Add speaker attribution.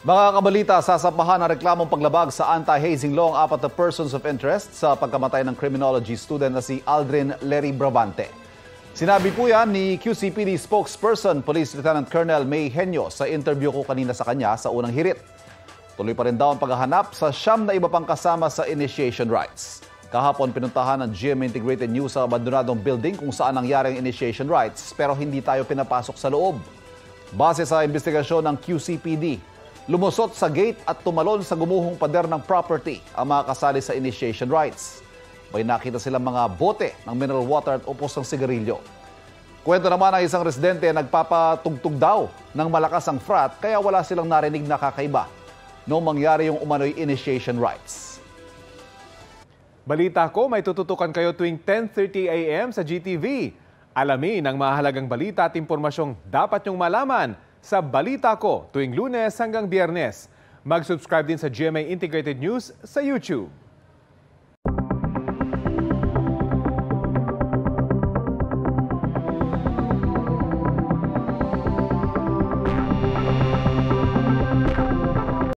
Speaker 1: Mga kabalita, sasampahan ang reklamong paglabag sa anti-hazing law ang 4 na persons of interest sa pagkamatay ng criminology student na si Aldrin Lery Bravante. Sinabi po yan ni QCPD spokesperson Police Lieutenant Colonel May Henyo sa interview ko kanina sa kanya sa unang hirit. Tuloy pa rin daw ang paghahanap sa 9 na iba pang kasama sa initiation rites. Kahapon pinuntahan ng GMA Integrated News sa abandonadong building kung saan nangyari ang initiation rites pero hindi tayo pinapasok sa loob. Base sa investigasyon ng QCPD, lumusot sa gate at tumalon sa gumuhong pader ng property ang mga kasali sa initiation rites. May nakita silang mga bote ng mineral water at upos ng sigarilyo. Kwento naman ng isang residente, nagpapatugtog daw ng malakas ang frat kaya wala silang narinig na kakaiba noong mangyari yung umano'y initiation rites.
Speaker 2: Balita ko, may tututukan kayo tuwing 10:30 a.m. sa GTV. Alamin ang mahalagang balita at impormasyong dapat nyong malaman sa Balita Ko tuwing Lunes hanggang Biyernes. Mag-subscribe din sa GMA Integrated News sa YouTube.